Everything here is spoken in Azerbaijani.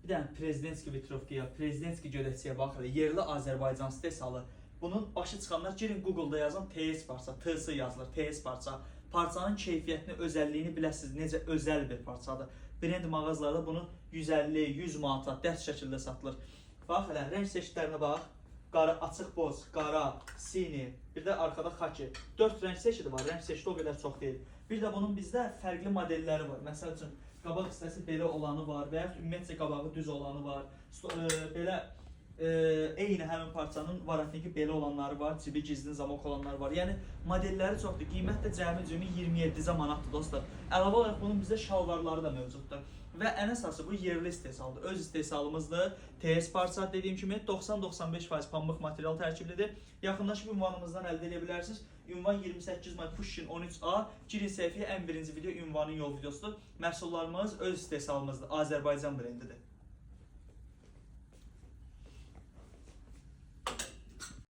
Bir dənə prezidentski vitrovkaya, prezidentski gödəkçəyə baxır. Yerli Azərbaycan istehsalı. Bunun başı çıxanlar girin Google-da yazın TS parça, TS yazılır, TS parça. Parçanın keyfiyyətini, özəlliyini biləsiniz, necə özəl bir parçadır. Brend mağazalarda bunu 150-100 manata dəst şəkildə satılır. Bax elə, rəng seçkilərinə bax. Qara, açıq boz, qara, sini, bir də arkada xaki. 4 rəng seçidi var, rəng seçidi o qədər çox deyil. Bir də bunun bizdə fərqli modelləri var. Məsəl üçün, qabaq hissəsi belə olanı var və yaxud ümumiyyətcə qabağı düz olanı var. Belə eyni həmin parçanın varatniki belə olanları var, cibi gizli zamok olanları var. Yəni modelləri çoxdur. Qiymət də cəmi 27 manatdır dostlar. Əlavə olaraq bunun bizdə şalvarları da mövcuddur. Və ən əsası bu yerli istehsaldır. Öz istehsalımızdır. TS parça dediyim kimi 90-95% pambıq material tərkiblidir. Yaxınlaşıb ünvanımızdan əldə edə bilərsiniz. Ünvan 28 may Pushkin 13A. Girin səhifəyə ən birinci video ünvanın yol videosudur. Məhsullarımız öz istehsalımızdır. Azərbaycan brendidir.